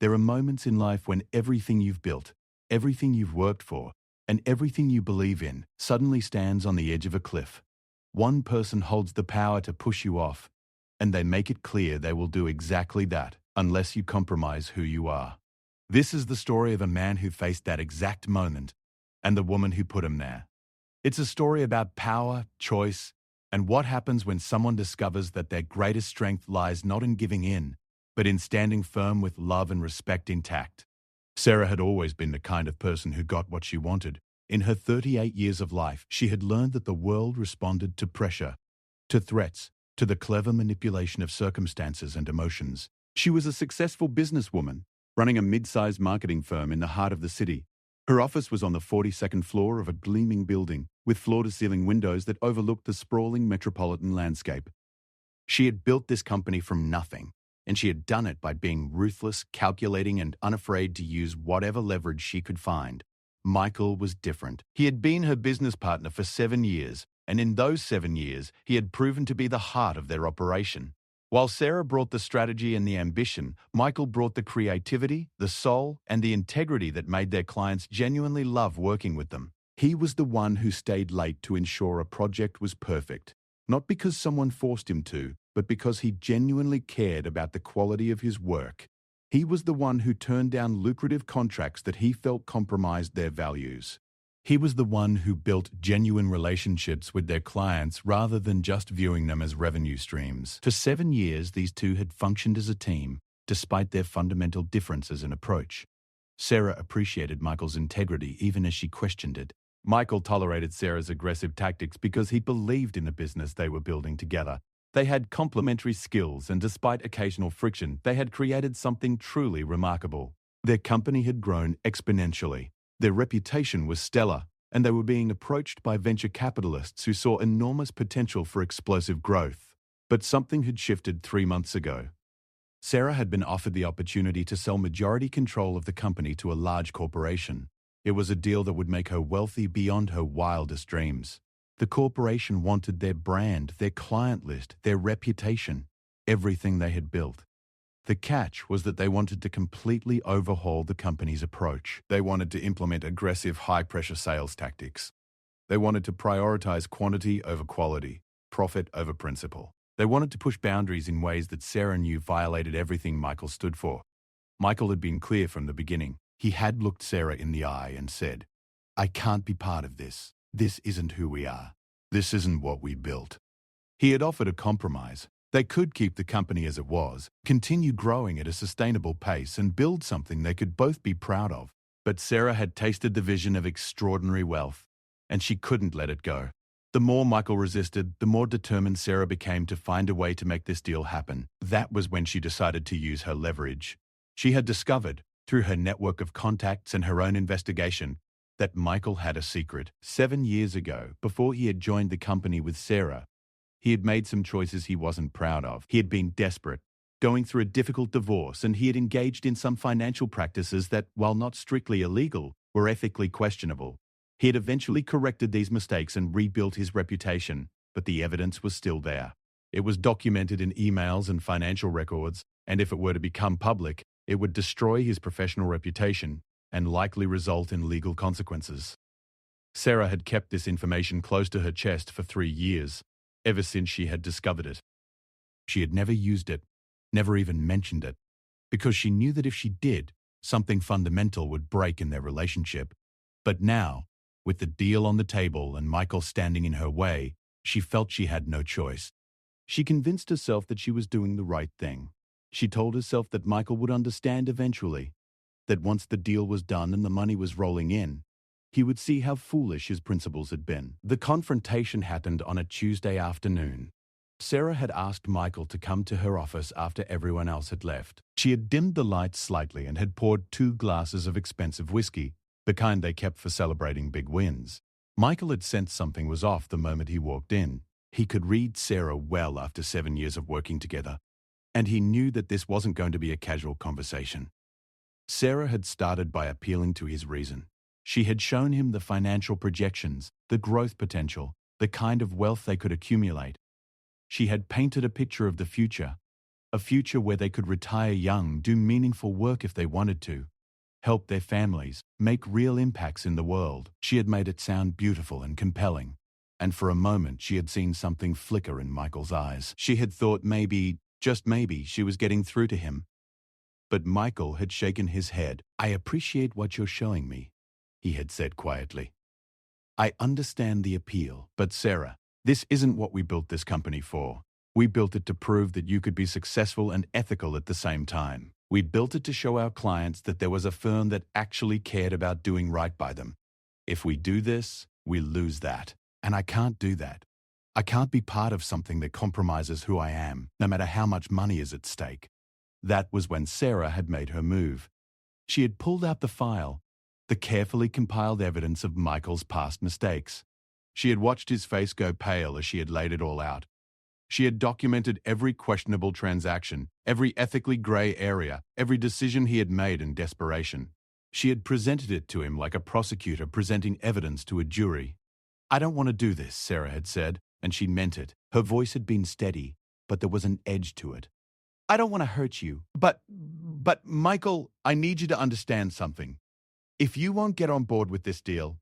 There are moments in life when everything you've built, everything you've worked for, and everything you believe in suddenly stands on the edge of a cliff. One person holds the power to push you off, and they make it clear they will do exactly that unless you compromise who you are. This is the story of a man who faced that exact moment and the woman who put him there. It's a story about power, choice, and what happens when someone discovers that their greatest strength lies not in giving in, but in standing firm with love and respect intact. Sarah had always been the kind of person who got what she wanted. In her 38 years of life, she had learned that the world responded to pressure, to threats, to the clever manipulation of circumstances and emotions. She was a successful businesswoman, running a mid-sized marketing firm in the heart of the city. Her office was on the 42nd floor of a gleaming building, with floor-to-ceiling windows that overlooked the sprawling metropolitan landscape. She had built this company from nothing, and she had done it by being ruthless, calculating, and unafraid to use whatever leverage she could find. Michael was different. He had been her business partner for 7 years, and in those 7 years, he had proven to be the heart of their operation. While Sarah brought the strategy and the ambition, Michael brought the creativity, the soul, and the integrity that made their clients genuinely love working with them. He was the one who stayed late to ensure a project was perfect, not because someone forced him to, but because he genuinely cared about the quality of his work. He was the one who turned down lucrative contracts that he felt compromised their values. He was the one who built genuine relationships with their clients rather than just viewing them as revenue streams. For 7 years, these two had functioned as a team, despite their fundamental differences in approach. Sarah appreciated Michael's integrity even as she questioned it. Michael tolerated Sarah's aggressive tactics because he believed in the business they were building together. They had complementary skills, and despite occasional friction, they had created something truly remarkable. Their company had grown exponentially. Their reputation was stellar, and they were being approached by venture capitalists who saw enormous potential for explosive growth. But something had shifted 3 months ago. Sarah had been offered the opportunity to sell majority control of the company to a large corporation. It was a deal that would make her wealthy beyond her wildest dreams. The corporation wanted their brand, their client list, their reputation, everything they had built. The catch was that they wanted to completely overhaul the company's approach. They wanted to implement aggressive, high-pressure sales tactics. They wanted to prioritize quantity over quality, profit over principle. They wanted to push boundaries in ways that Sarah knew violated everything Michael stood for. Michael had been clear from the beginning. He had looked Sarah in the eye and said, "I can't be part of this. This isn't who we are. This isn't what we built." He had offered a compromise. They could keep the company as it was, continue growing at a sustainable pace, and build something they could both be proud of. But Sarah had tasted the vision of extraordinary wealth, and she couldn't let it go. The more Michael resisted, the more determined Sarah became to find a way to make this deal happen. That was when she decided to use her leverage. She had discovered, through her network of contacts and her own investigation, that Michael had a secret. 7 years ago, before he had joined the company with Sarah, he had made some choices he wasn't proud of. He had been desperate, going through a difficult divorce, and he had engaged in some financial practices that, while not strictly illegal, were ethically questionable. He had eventually corrected these mistakes and rebuilt his reputation, but the evidence was still there. It was documented in emails and financial records, and if it were to become public, it would destroy his professional reputation and likely result in legal consequences. Sarah had kept this information close to her chest for 3 years, ever since she had discovered it. She had never used it, never even mentioned it, because she knew that if she did, something fundamental would break in their relationship. But now, with the deal on the table and Michael standing in her way, she felt she had no choice. She convinced herself that she was doing the right thing. She told herself that Michael would understand eventually, that once the deal was done and the money was rolling in, he would see how foolish his principles had been. The confrontation happened on a Tuesday afternoon. Sarah had asked Michael to come to her office after everyone else had left. She had dimmed the lights slightly and had poured 2 glasses of expensive whiskey, the kind they kept for celebrating big wins. Michael had sensed something was off the moment he walked in. He could read Sarah well after 7 years of working together, and he knew that this wasn't going to be a casual conversation. Sarah had started by appealing to his reason. She had shown him the financial projections, the growth potential, the kind of wealth they could accumulate. She had painted a picture of the future, a future where they could retire young, do meaningful work if they wanted to, help their families, make real impacts in the world. She had made it sound beautiful and compelling, and for a moment she had seen something flicker in Michael's eyes. She had thought maybe, just maybe, she was getting through to him. But Michael had shaken his head. "I appreciate what you're showing me," he had said quietly. "I understand the appeal, but Sarah, this isn't what we built this company for. We built it to prove that you could be successful and ethical at the same time. We built it to show our clients that there was a firm that actually cared about doing right by them. If we do this, we lose that. And I can't do that. I can't be part of something that compromises who I am, no matter how much money is at stake." That was when Sarah had made her move. She had pulled out the file, the carefully compiled evidence of Michael's past mistakes. She had watched his face go pale as she had laid it all out. She had documented every questionable transaction, every ethically grey area, every decision he had made in desperation. She had presented it to him like a prosecutor presenting evidence to a jury. "I don't want to do this," Sarah had said, and she meant it. Her voice had been steady, but there was an edge to it. "I don't want to hurt you, but Michael, I need you to understand something. If you won't get on board with this deal,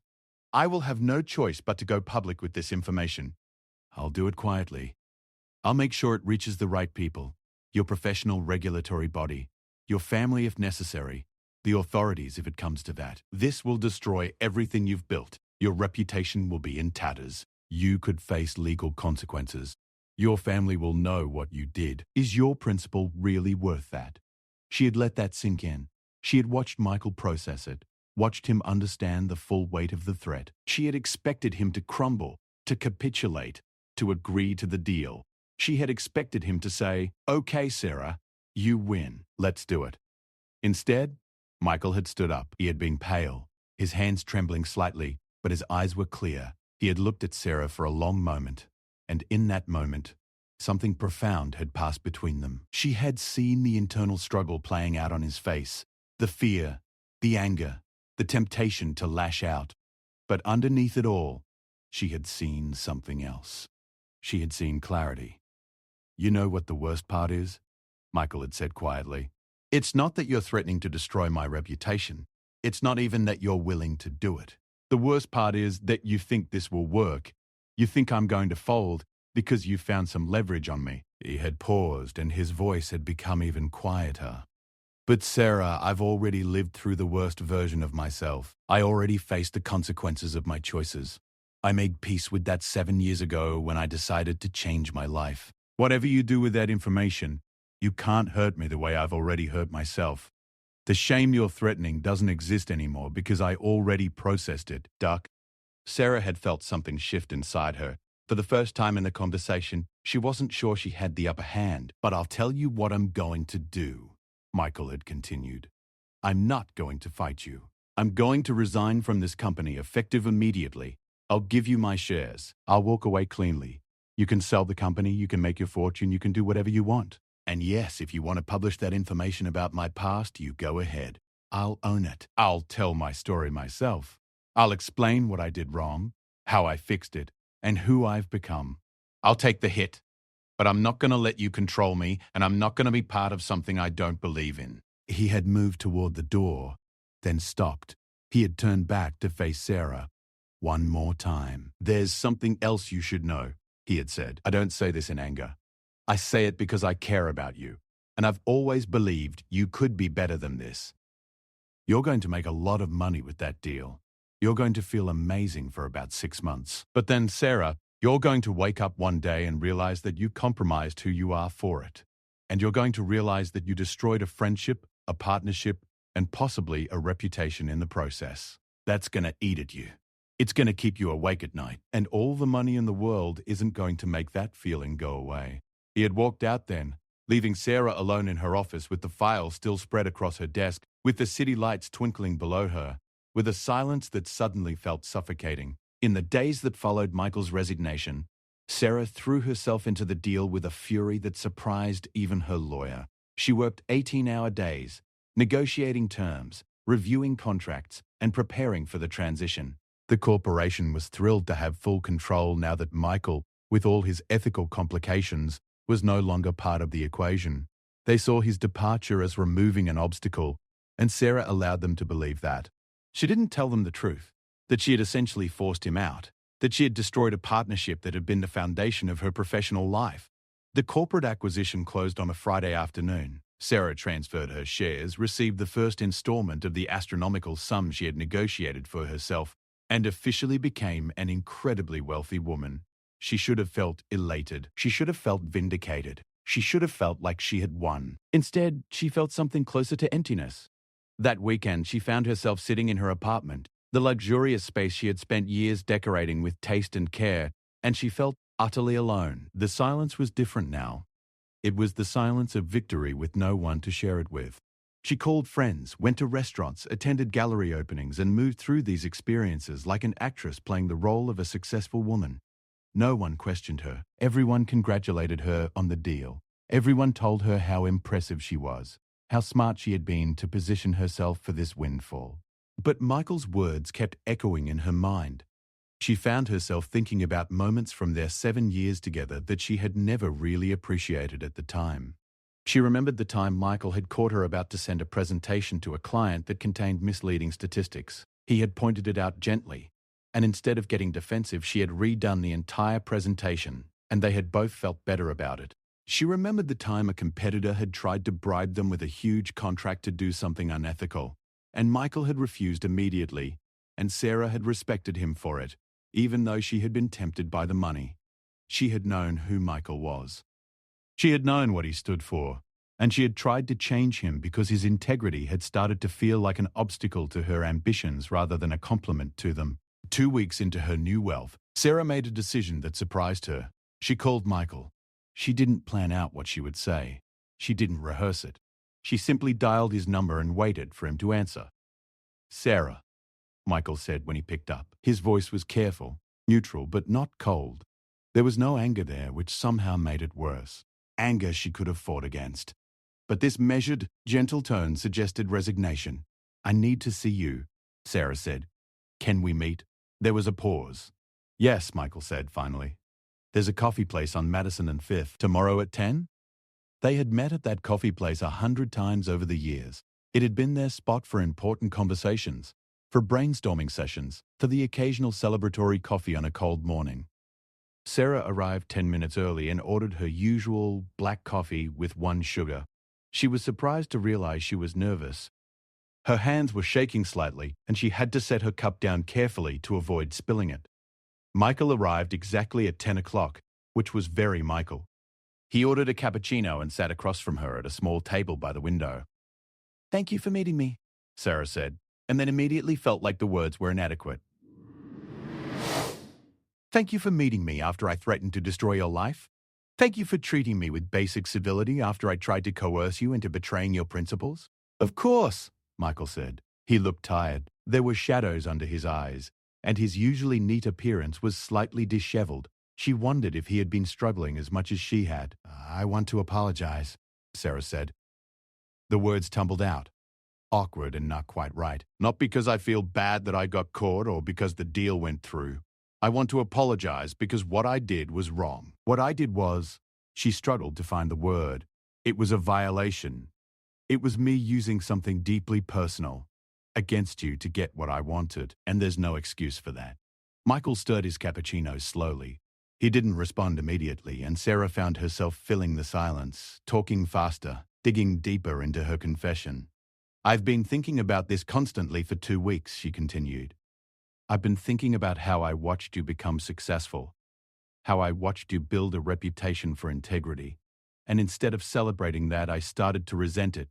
I will have no choice but to go public with this information. I'll do it quietly. I'll make sure it reaches the right people, your professional regulatory body, your family if necessary, the authorities if it comes to that. This will destroy everything you've built. Your reputation will be in tatters. You could face legal consequences. Your family will know what you did. Is your principal really worth that?" She had let that sink in. She had watched Michael process it, watched him understand the full weight of the threat. She had expected him to crumble, to capitulate, to agree to the deal. She had expected him to say, "Okay, Sarah, you win. Let's do it." Instead, Michael had stood up. He had been pale, his hands trembling slightly, but his eyes were clear. He had looked at Sarah for a long moment, and in that moment, something profound had passed between them. She had seen the internal struggle playing out on his face, the fear, the anger, the temptation to lash out. But underneath it all, she had seen something else. She had seen clarity. "You know what the worst part is?" Michael had said quietly. "It's not that you're threatening to destroy my reputation. It's not even that you're willing to do it. The worst part is that you think this will work. You think I'm going to fold because you found some leverage on me." He had paused and his voice had become even quieter. "But Sarah, I've already lived through the worst version of myself. I already faced the consequences of my choices. I made peace with that 7 years ago when I decided to change my life. Whatever you do with that information, you can't hurt me the way I've already hurt myself. The shame you're threatening doesn't exist anymore because I already processed it, duck." Sarah had felt something shift inside her. For the first time in the conversation, she wasn't sure she had the upper hand. "But I'll tell you what I'm going to do," Michael had continued. "I'm not going to fight you. I'm going to resign from this company effective immediately. I'll give you my shares. I'll walk away cleanly. You can sell the company, you can make your fortune, you can do whatever you want. And yes, if you want to publish that information about my past, you go ahead. I'll own it. I'll tell my story myself. I'll explain what I did wrong, how I fixed it, and who I've become. I'll take the hit, but I'm not going to let you control me, and I'm not going to be part of something I don't believe in." He had moved toward the door, then stopped. He had turned back to face Sarah. "One more time. There's something else you should know," he had said. "I don't say this in anger. I say it because I care about you, and I've always believed you could be better than this. You're going to make a lot of money with that deal. You're going to feel amazing for about 6 months. But then, Sarah, you're going to wake up one day and realize that you compromised who you are for it. And you're going to realize that you destroyed a friendship, a partnership, and possibly a reputation in the process. That's going to eat at you. It's going to keep you awake at night. And all the money in the world isn't going to make that feeling go away." He had walked out then, leaving Sarah alone in her office with the file still spread across her desk, with the city lights twinkling below her, with a silence that suddenly felt suffocating. In the days that followed Michael's resignation, Sarah threw herself into the deal with a fury that surprised even her lawyer. She worked 18-hour days, negotiating terms, reviewing contracts, and preparing for the transition. The corporation was thrilled to have full control now that Michael, with all his ethical complications, was no longer part of the equation. They saw his departure as removing an obstacle, and Sarah allowed them to believe that. She didn't tell them the truth, that she had essentially forced him out, that she had destroyed a partnership that had been the foundation of her professional life. The corporate acquisition closed on a Friday afternoon. Sarah transferred her shares, received the first installment of the astronomical sum she had negotiated for herself, and officially became an incredibly wealthy woman. She should have felt elated. She should have felt vindicated. She should have felt like she had won. Instead, she felt something closer to emptiness. That weekend, she found herself sitting in her apartment, the luxurious space she had spent years decorating with taste and care, and she felt utterly alone. The silence was different now. It was the silence of victory with no one to share it with. She called friends, went to restaurants, attended gallery openings, and moved through these experiences like an actress playing the role of a successful woman. No one questioned her. Everyone congratulated her on the deal. Everyone told her how impressive she was, how smart she had been to position herself for this windfall. But Michael's words kept echoing in her mind. She found herself thinking about moments from their 7 years together that she had never really appreciated at the time. She remembered the time Michael had caught her about to send a presentation to a client that contained misleading statistics. He had pointed it out gently, and instead of getting defensive, she had redone the entire presentation, and they had both felt better about it. She remembered the time a competitor had tried to bribe them with a huge contract to do something unethical, and Michael had refused immediately, and Sarah had respected him for it, even though she had been tempted by the money. She had known who Michael was. She had known what he stood for, and she had tried to change him because his integrity had started to feel like an obstacle to her ambitions rather than a compliment to them. 2 weeks into her new wealth, Sarah made a decision that surprised her. She called Michael. She didn't plan out what she would say. She didn't rehearse it. She simply dialed his number and waited for him to answer. "Sarah," Michael said when he picked up. His voice was careful, neutral, but not cold. There was no anger there, which somehow made it worse. Anger she could have fought against. But this measured, gentle tone suggested resignation. "I need to see you," Sarah said. "Can we meet?" There was a pause. "Yes," Michael said finally. "There's a coffee place on Madison and 5th tomorrow at 10? They had met at that coffee place 100 times over the years. It had been their spot for important conversations, for brainstorming sessions, for the occasional celebratory coffee on a cold morning. Sarah arrived 10 minutes early and ordered her usual black coffee with 1 sugar. She was surprised to realize she was nervous. Her hands were shaking slightly, and she had to set her cup down carefully to avoid spilling it. Michael arrived exactly at 10 o'clock, which was very Michael. He ordered a cappuccino and sat across from her at a small table by the window. "Thank you for meeting me," Sarah said, and then immediately felt like the words were inadequate. "Thank you for meeting me after I threatened to destroy your life. Thank you for treating me with basic civility after I tried to coerce you into betraying your principles." "Of course," Michael said. He looked tired. There were shadows under his eyes, and his usually neat appearance was slightly disheveled. She wondered if he had been struggling as much as she had. "I want to apologize," Sarah said. The words tumbled out, awkward and not quite right. "Not because I feel bad that I got caught or because the deal went through. I want to apologize because what I did was wrong. What I did was..." She struggled to find the word. "It was a violation. It was me using something deeply personal against you to get what I wanted, and there's no excuse for that." Michael stirred his cappuccino slowly. He didn't respond immediately, and Sarah found herself filling the silence, talking faster, digging deeper into her confession. "I've been thinking about this constantly for 2 weeks," she continued. "I've been thinking about how I watched you become successful, how I watched you build a reputation for integrity, and instead of celebrating that, I started to resent it.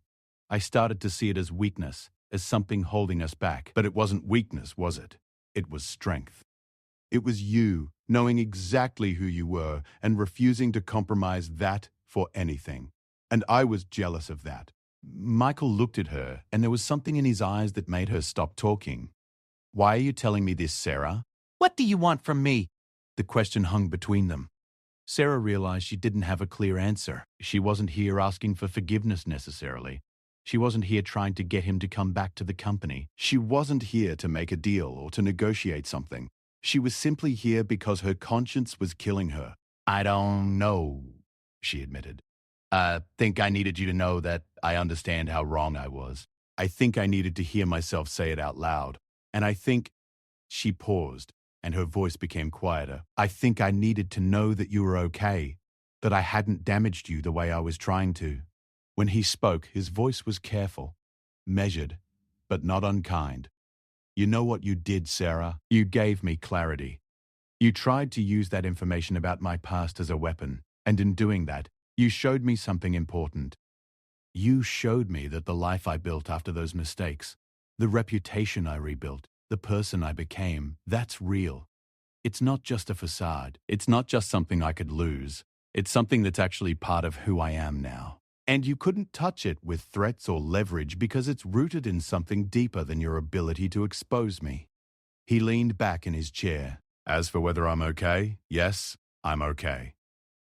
I started to see it as weakness, as something holding us back. But it wasn't weakness, was it? It was strength. It was you, knowing exactly who you were and refusing to compromise that for anything. And I was jealous of that." Michael looked at her, and there was something in his eyes that made her stop talking. "Why are you telling me this, Sarah? What do you want from me?" The question hung between them. Sarah realized she didn't have a clear answer. She wasn't here asking for forgiveness necessarily. She wasn't here trying to get him to come back to the company. She wasn't here to make a deal or to negotiate something. She was simply here because her conscience was killing her. "I don't know," she admitted. I think I needed you to know that I understand how wrong I was. I think I needed to hear myself say it out loud. And I think she paused, and her voice became quieter. I think I needed to know that you were okay, that I hadn't damaged you the way I was trying to. When he spoke, his voice was careful, measured, but not unkind. You know what you did, Sarah? You gave me clarity. You tried to use that information about my past as a weapon, and in doing that, you showed me something important. You showed me that the life I built after those mistakes, the reputation I rebuilt, the person I became, that's real. It's not just a facade. It's not just something I could lose. It's something that's actually part of who I am now. And you couldn't touch it with threats or leverage because it's rooted in something deeper than your ability to expose me. He leaned back in his chair. As for whether I'm okay, yes, I'm okay.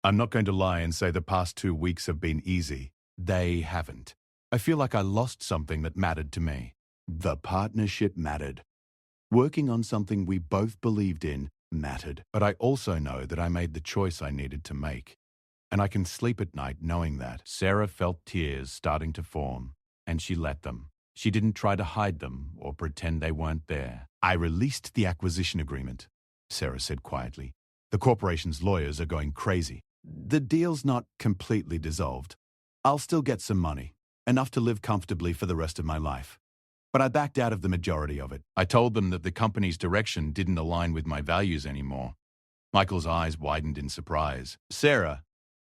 I'm not going to lie and say the past 2 weeks have been easy. They haven't. I feel like I lost something that mattered to me. The partnership mattered. Working on something we both believed in mattered. But I also know that I made the choice I needed to make. And I can sleep at night knowing that. Sarah felt tears starting to form, and she let them. She didn't try to hide them or pretend they weren't there. I released the acquisition agreement, Sarah said quietly. The corporation's lawyers are going crazy. The deal's not completely dissolved. I'll still get some money, enough to live comfortably for the rest of my life. But I backed out of the majority of it. I told them that the company's direction didn't align with my values anymore. Michael's eyes widened in surprise. Sarah,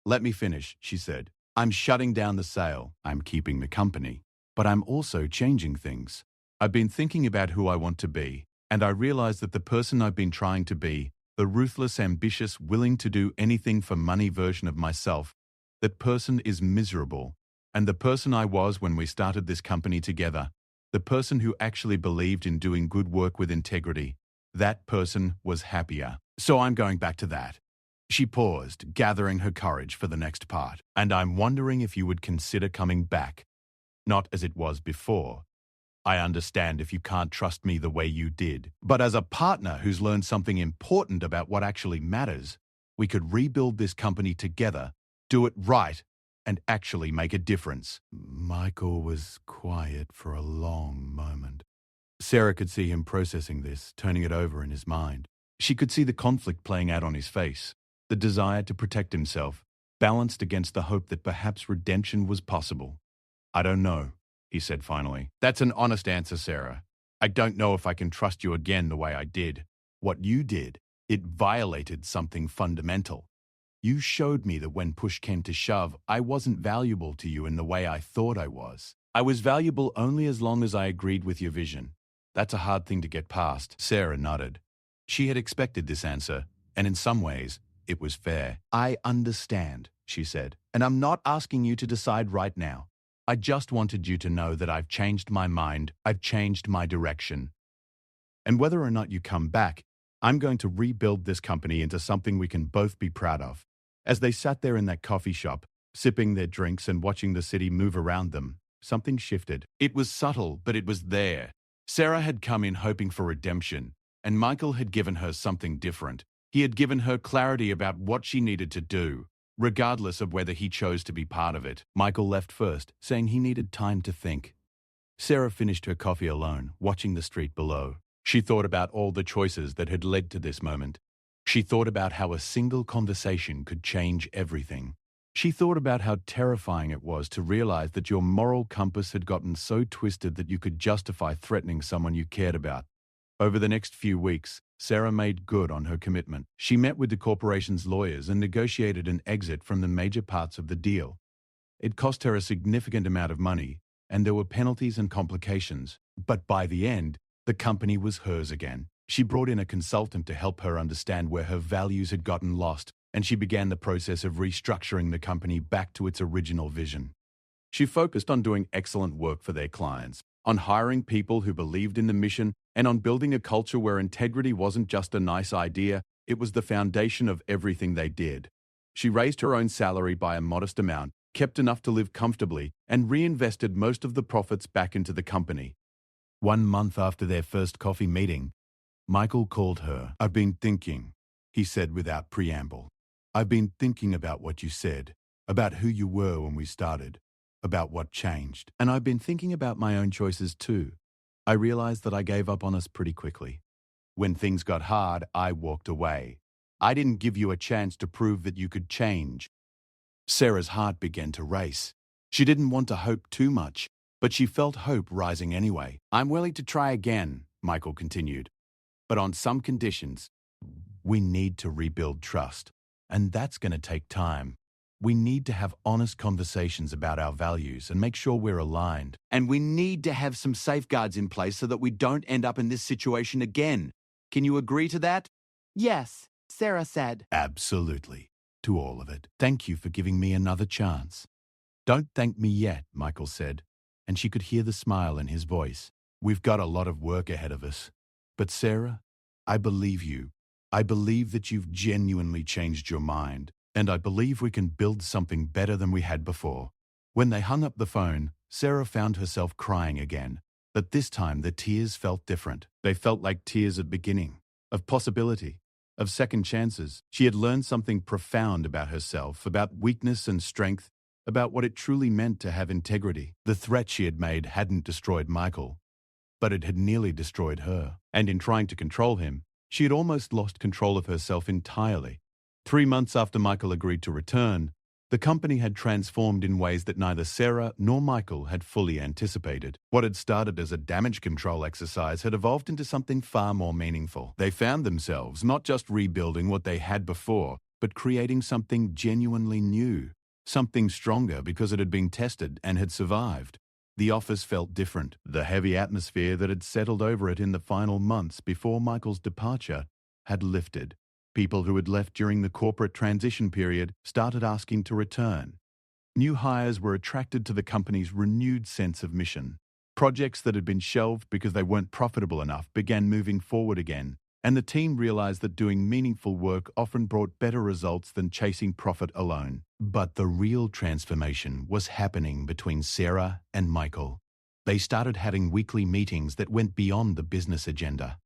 let me finish, she said. I'm shutting down the sale. I'm keeping the company. But I'm also changing things. I've been thinking about who I want to be, and I realize that the person I've been trying to be, the ruthless, ambitious, willing to do anything for money version of myself, that person is miserable. And the person I was when we started this company together, the person who actually believed in doing good work with integrity, that person was happier. So I'm going back to that. She paused, gathering her courage for the next part. And I'm wondering if you would consider coming back. Not as it was before. I understand if you can't trust me the way you did. But as a partner who's learned something important about what actually matters, we could rebuild this company together, do it right, and actually make a difference. Michael was quiet for a long moment. Sarah could see him processing this, turning it over in his mind. She could see the conflict playing out on his face, the desire to protect himself, balanced against the hope that perhaps redemption was possible. I don't know, he said finally. That's an honest answer, Sarah. I don't know if I can trust you again the way I did. What you did, it violated something fundamental. You showed me that when push came to shove, I wasn't valuable to you in the way I thought I was. I was valuable only as long as I agreed with your vision. That's a hard thing to get past. Sarah nodded. She had expected this answer, and in some ways, it was fair. I understand, she said, and I'm not asking you to decide right now. I just wanted you to know that I've changed my mind, I've changed my direction. And whether or not you come back, I'm going to rebuild this company into something we can both be proud of. As they sat there in that coffee shop, sipping their drinks and watching the city move around them, something shifted. It was subtle, but it was there. Sarah had come in hoping for redemption, and Michael had given her something different. He had given her clarity about what she needed to do, regardless of whether he chose to be part of it. Michael left first, saying he needed time to think. Sarah finished her coffee alone, watching the street below. She thought about all the choices that had led to this moment. She thought about how a single conversation could change everything. She thought about how terrifying it was to realize that your moral compass had gotten so twisted that you could justify threatening someone you cared about. Over the next few weeks, Sarah made good on her commitment. She met with the corporation's lawyers and negotiated an exit from the major parts of the deal. It cost her a significant amount of money, and there were penalties and complications. But by the end, the company was hers again. She brought in a consultant to help her understand where her values had gotten lost, and she began the process of restructuring the company back to its original vision. She focused on doing excellent work for their clients, on hiring people who believed in the mission, and on building a culture where integrity wasn't just a nice idea, it was the foundation of everything they did. She raised her own salary by a modest amount, kept enough to live comfortably, and reinvested most of the profits back into the company. 1 month after their first coffee meeting, Michael called her. I've been thinking, he said without preamble. I've been thinking about what you said. about who you were when we started, about what changed. And I've been thinking about my own choices too. I realized that I gave up on us pretty quickly. When things got hard, I walked away. I didn't give you a chance to prove that you could change. Sarah's heart began to race. She didn't want to hope too much, but she felt hope rising anyway. I'm willing to try again, Michael continued, but on some conditions. We need to rebuild trust, and that's going to take time. We need to have honest conversations about our values and make sure we're aligned. And we need to have some safeguards in place so that we don't end up in this situation again. Can you agree to that? Yes, Sarah said. Absolutely. To all of it. Thank you for giving me another chance. Don't thank me yet, Michael said, and she could hear the smile in his voice. We've got a lot of work ahead of us. But Sarah, I believe you. I believe that you've genuinely changed your mind, and I believe we can build something better than we had before. When they hung up the phone, Sarah found herself crying again, but this time the tears felt different. They felt like tears of beginning, of possibility, of second chances. She had learned something profound about herself, about weakness and strength, about what it truly meant to have integrity. The threat she had made hadn't destroyed Michael, but it had nearly destroyed her. And in trying to control him, she had almost lost control of herself entirely. 3 months after Michael agreed to return, the company had transformed in ways that neither Sarah nor Michael had fully anticipated. What had started as a damage control exercise had evolved into something far more meaningful. They found themselves not just rebuilding what they had before, but creating something genuinely new, something stronger because it had been tested and had survived. The office felt different. The heavy atmosphere that had settled over it in the final months before Michael's departure had lifted. People who had left during the corporate transition period started asking to return. New hires were attracted to the company's renewed sense of mission. Projects that had been shelved because they weren't profitable enough began moving forward again, and the team realized that doing meaningful work often brought better results than chasing profit alone. But the real transformation was happening between Sarah and Michael. They started having weekly meetings that went beyond the business agenda.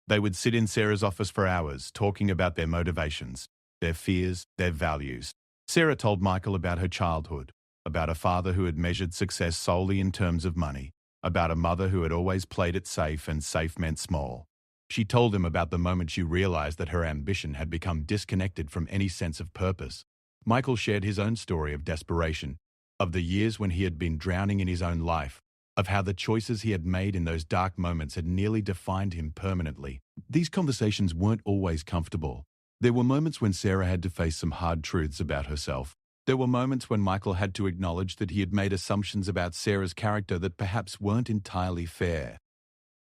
They would sit in Sarah's office for hours, talking about their motivations, their fears, their values. Sarah told Michael about her childhood, about a father who had measured success solely in terms of money, about a mother who had always played it safe and safe meant small. She told him about the moment she realized that her ambition had become disconnected from any sense of purpose. Michael shared his own story of desperation, of the years when he had been drowning in his own life, of how the choices he had made in those dark moments had nearly defined him permanently. These conversations weren't always comfortable. There were moments when Sarah had to face some hard truths about herself. There were moments when Michael had to acknowledge that he had made assumptions about Sarah's character that perhaps weren't entirely fair.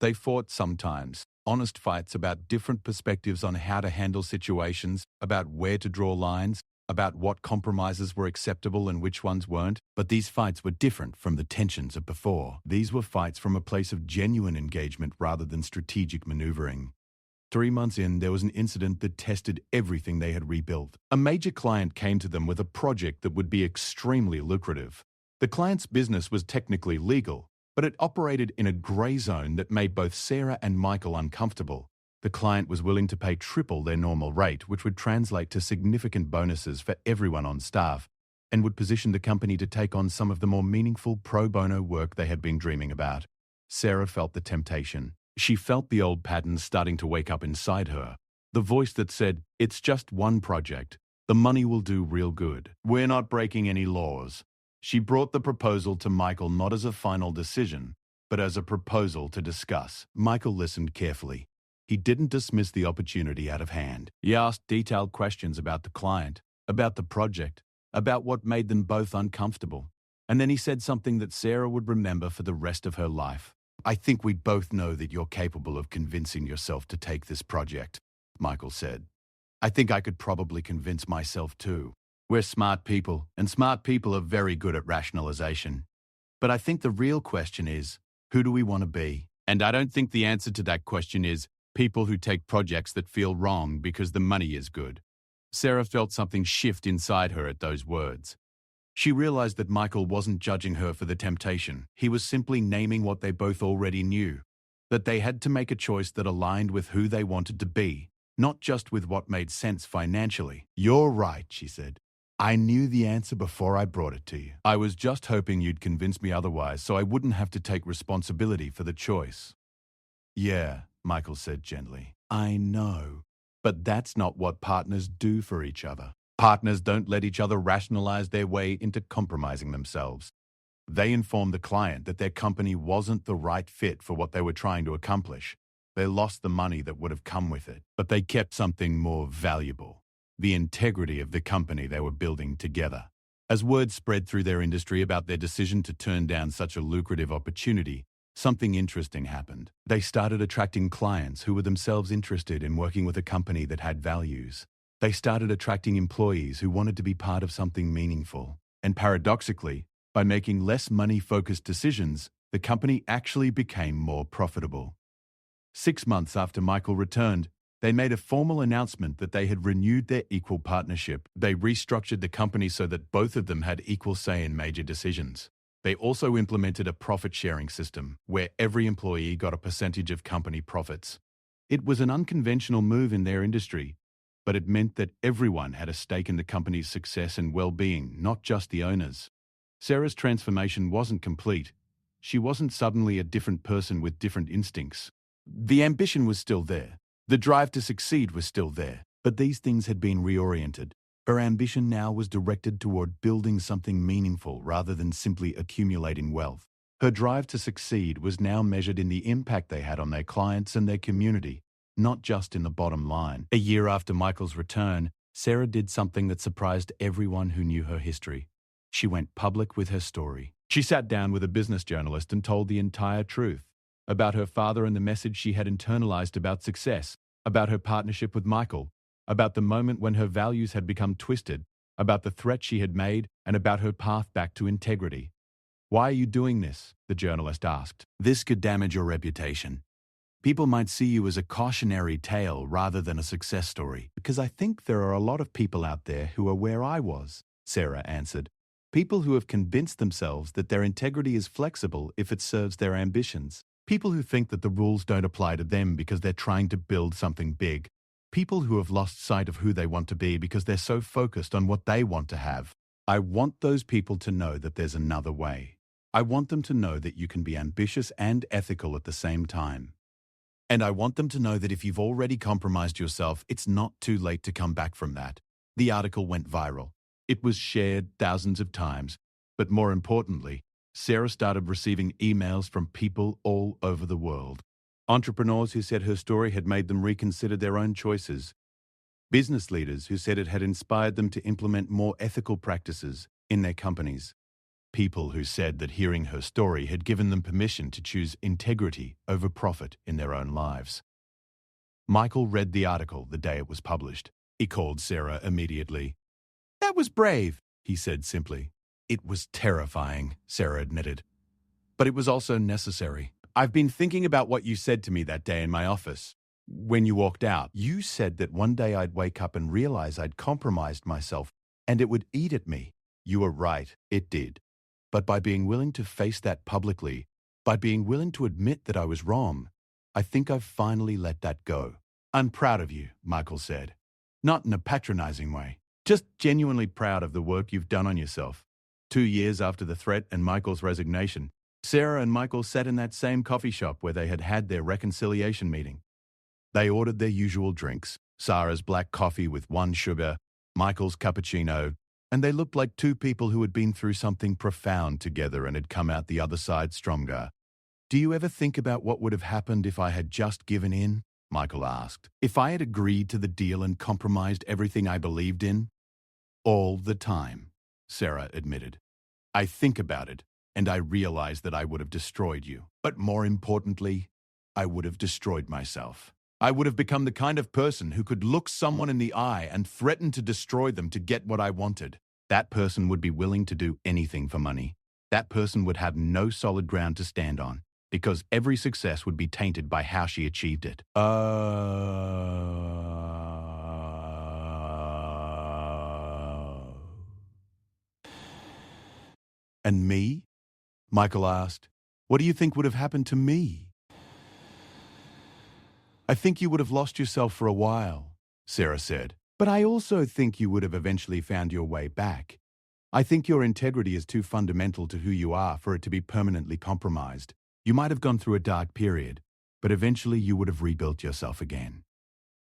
They fought sometimes, honest fights about different perspectives on how to handle situations, about where to draw lines, about what compromises were acceptable and which ones weren't. But these fights were different from the tensions of before. These were fights from a place of genuine engagement rather than strategic maneuvering. 3 months in, there was an incident that tested everything they had rebuilt. A major client came to them with a project that would be extremely lucrative. The client's business was technically legal, but it operated in a grey zone that made both Sarah and Michael uncomfortable. The client was willing to pay triple their normal rate, which would translate to significant bonuses for everyone on staff, and would position the company to take on some of the more meaningful pro bono work they had been dreaming about. Sarah felt the temptation. She felt the old patterns starting to wake up inside her. The voice that said, "It's just one project. The money will do real good. We're not breaking any laws." She brought the proposal to Michael not as a final decision, but as a proposal to discuss. Michael listened carefully. He didn't dismiss the opportunity out of hand. He asked detailed questions about the client, about the project, about what made them both uncomfortable. And then he said something that Sarah would remember for the rest of her life. "I think we both know that you're capable of convincing yourself to take this project," Michael said. "I think I could probably convince myself too. We're smart people, and smart people are very good at rationalization. But I think the real question is, who do we want to be? And I don't think the answer to that question is people who take projects that feel wrong because the money is good." Sarah felt something shift inside her at those words. She realized that Michael wasn't judging her for the temptation. He was simply naming what they both already knew, that they had to make a choice that aligned with who they wanted to be, not just with what made sense financially. "You're right," she said. I knew the answer before I brought it to you. I was just hoping you'd convince me otherwise so I wouldn't have to take responsibility for the choice. Yeah, Michael said gently. I know. But that's not what partners do for each other. Partners don't let each other rationalize their way into compromising themselves. They informed the client that their company wasn't the right fit for what they were trying to accomplish. They lost the money that would have come with it, but they kept something more valuable: the integrity of the company they were building together. As word spread through their industry about their decision to turn down such a lucrative opportunity, something interesting happened. They started attracting clients who were themselves interested in working with a company that had values. They started attracting employees who wanted to be part of something meaningful. And paradoxically, by making less money-focused decisions, the company actually became more profitable. 6 months after Michael returned, they made a formal announcement that they had renewed their equal partnership. They restructured the company so that both of them had equal say in major decisions. They also implemented a profit-sharing system where every employee got a percentage of company profits. It was an unconventional move in their industry, but it meant that everyone had a stake in the company's success and well-being, not just the owners. Sarah's transformation wasn't complete. She wasn't suddenly a different person with different instincts. The ambition was still there. The drive to succeed was still there. But these things had been reoriented. Her ambition now was directed toward building something meaningful rather than simply accumulating wealth. Her drive to succeed was now measured in the impact they had on their clients and their community, not just in the bottom line. A year after Michael's return, Sarah did something that surprised everyone who knew her history. She went public with her story. She sat down with a business journalist and told the entire truth about her father and the message she had internalized about success, about her partnership with Michael, about the moment when her values had become twisted, about the threat she had made, and about her path back to integrity. "Why are you doing this?" the journalist asked. "This could damage your reputation. People might see you as a cautionary tale rather than a success story." "Because I think there are a lot of people out there who are where I was," Sarah answered. "People who have convinced themselves that their integrity is flexible if it serves their ambitions. People who think that the rules don't apply to them because they're trying to build something big. People who have lost sight of who they want to be because they're so focused on what they want to have. I want those people to know that there's another way. I want them to know that you can be ambitious and ethical at the same time. And I want them to know that if you've already compromised yourself, it's not too late to come back from that." The article went viral. It was shared thousands of times. But more importantly, Sarah started receiving emails from people all over the world. Entrepreneurs who said her story had made them reconsider their own choices. Business leaders who said it had inspired them to implement more ethical practices in their companies. People who said that hearing her story had given them permission to choose integrity over profit in their own lives. Michael read the article the day it was published. He called Sarah immediately. "That was brave," he said simply. "It was terrifying," Sarah admitted. "But it was also necessary. I've been thinking about what you said to me that day in my office. When you walked out, you said that one day I'd wake up and realize I'd compromised myself and it would eat at me. You were right, it did. But by being willing to face that publicly, by being willing to admit that I was wrong, I think I've finally let that go." "I'm proud of you," Michael said. Not in a patronizing way. Just genuinely proud of the work you've done on yourself. 2 years after the threat and Michael's resignation, Sarah and Michael sat in that same coffee shop where they had had their reconciliation meeting. They ordered their usual drinks, Sarah's black coffee with 1 sugar, Michael's cappuccino, and they looked like two people who had been through something profound together and had come out the other side stronger. "Do you ever think about what would have happened if I had just given in?" Michael asked. "If I had agreed to the deal and compromised everything I believed in?" "All the time," Sarah admitted. "I think about it, and I realize that I would have destroyed you. But more importantly, I would have destroyed myself. I would have become the kind of person who could look someone in the eye and threaten to destroy them to get what I wanted. That person would be willing to do anything for money. That person would have no solid ground to stand on, because every success would be tainted by how she achieved it." "And me?" Michael asked. "What do you think would have happened to me?" "I think you would have lost yourself for a while," Sarah said. But I also think you would have eventually found your way back. I think your integrity is too fundamental to who you are for it to be permanently compromised. You might have gone through a dark period, but eventually you would have rebuilt yourself again.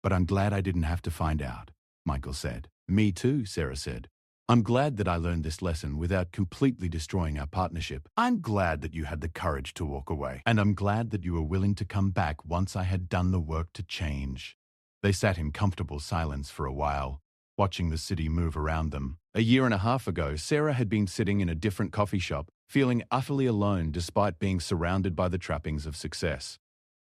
But I'm glad I didn't have to find out, Michael said. Me too, Sarah said. I'm glad that I learned this lesson without completely destroying our partnership. I'm glad that you had the courage to walk away. And I'm glad that you were willing to come back once I had done the work to change. They sat in comfortable silence for a while, watching the city move around them. A year and a half ago, Sarah had been sitting in a different coffee shop, feeling utterly alone despite being surrounded by the trappings of success.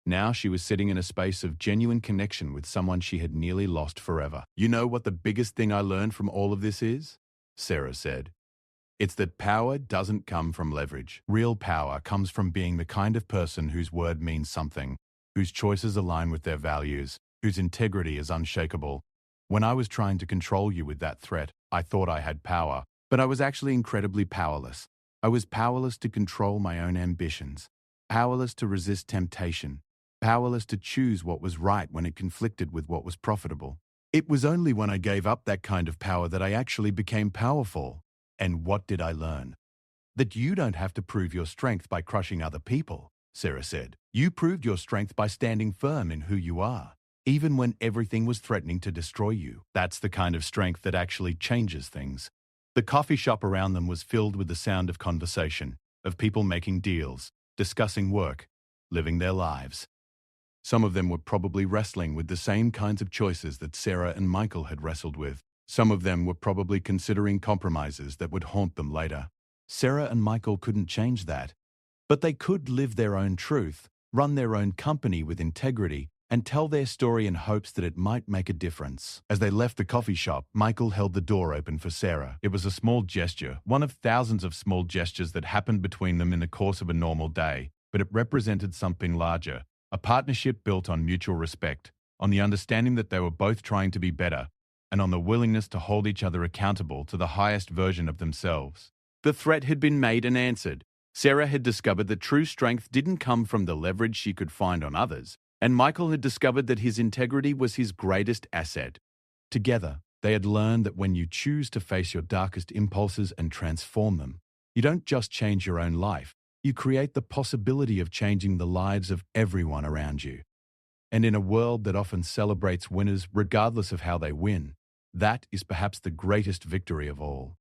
Now she was sitting in a space of genuine connection with someone she had nearly lost forever. You know what the biggest thing I learned from all of this is? Sarah said. It's that power doesn't come from leverage. Real power comes from being the kind of person whose word means something, whose choices align with their values, whose integrity is unshakable. When I was trying to control you with that threat, I thought I had power, but I was actually incredibly powerless. I was powerless to control my own ambitions, powerless to resist temptation, powerless to choose what was right when it conflicted with what was profitable. It was only when I gave up that kind of power that I actually became powerful. And what did I learn? That you don't have to prove your strength by crushing other people, Sarah said. You proved your strength by standing firm in who you are, even when everything was threatening to destroy you. That's the kind of strength that actually changes things. The coffee shop around them was filled with the sound of conversation, of people making deals, discussing work, living their lives. Some of them were probably wrestling with the same kinds of choices that Sarah and Michael had wrestled with. Some of them were probably considering compromises that would haunt them later. Sarah and Michael couldn't change that. But they could live their own truth, run their own company with integrity, and tell their story in hopes that it might make a difference. As they left the coffee shop, Michael held the door open for Sarah. It was a small gesture, one of thousands of small gestures that happened between them in the course of a normal day, but it represented something larger. A partnership built on mutual respect, on the understanding that they were both trying to be better, and on the willingness to hold each other accountable to the highest version of themselves. The threat had been made and answered. Sarah had discovered that true strength didn't come from the leverage she could find on others, and Michael had discovered that his integrity was his greatest asset. Together, they had learned that when you choose to face your darkest impulses and transform them, you don't just change your own life, you create the possibility of changing the lives of everyone around you. And in a world that often celebrates winners regardless of how they win, that is perhaps the greatest victory of all.